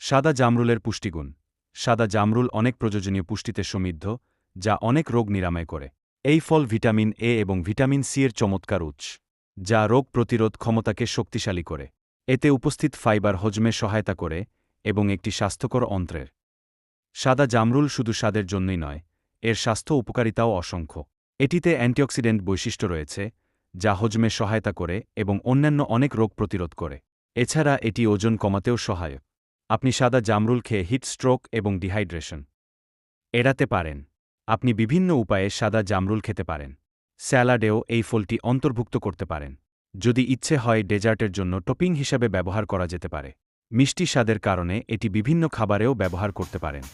সাদা জামরুলের পুষ্টিগুণ। সাদা জামরুল অনেক প্রয়োজনীয় পুষ্টিতে সমৃদ্ধ, যা অনেক রোগ নিরাময় করে। এই ফল ভিটামিন এ এবং ভিটামিন সি এর চমৎকার উৎস, যা রোগ প্রতিরোধ ক্ষমতাকে শক্তিশালী করে। এতে উপস্থিত ফাইবার হজমে সহায়তা করে এবং একটি স্বাস্থ্যকর অন্ত্রের। সাদা জামরুল শুধু স্বাদের জন্যই নয়, এর স্বাস্থ্য উপকারিতাও অসংখ্য। এটিতে অ্যান্টিঅক্সিডেন্ট বৈশিষ্ট্য রয়েছে, যা হজমে সহায়তা করে এবং অন্যান্য অনেক রোগ প্রতিরোধ করে। এছাড়া এটি ওজন কমাতেও সহায়ক। আপনি সাদা জামরুল খেয়ে হিট স্ট্রোক এবং ডিহাইড্রেশন এড়াতে পারেন। আপনি বিভিন্ন উপায়ে সাদা জামরুল খেতে পারেন। স্যালাডেও এই ফলটি অন্তর্ভুক্ত করতে পারেন। যদি ইচ্ছে হয়, ডেজার্টের জন্য টপিং হিসাবে ব্যবহার করা যেতে পারে। মিষ্টি স্বাদের কারণে এটি বিভিন্ন খাবারেও ব্যবহার করতে পারেন।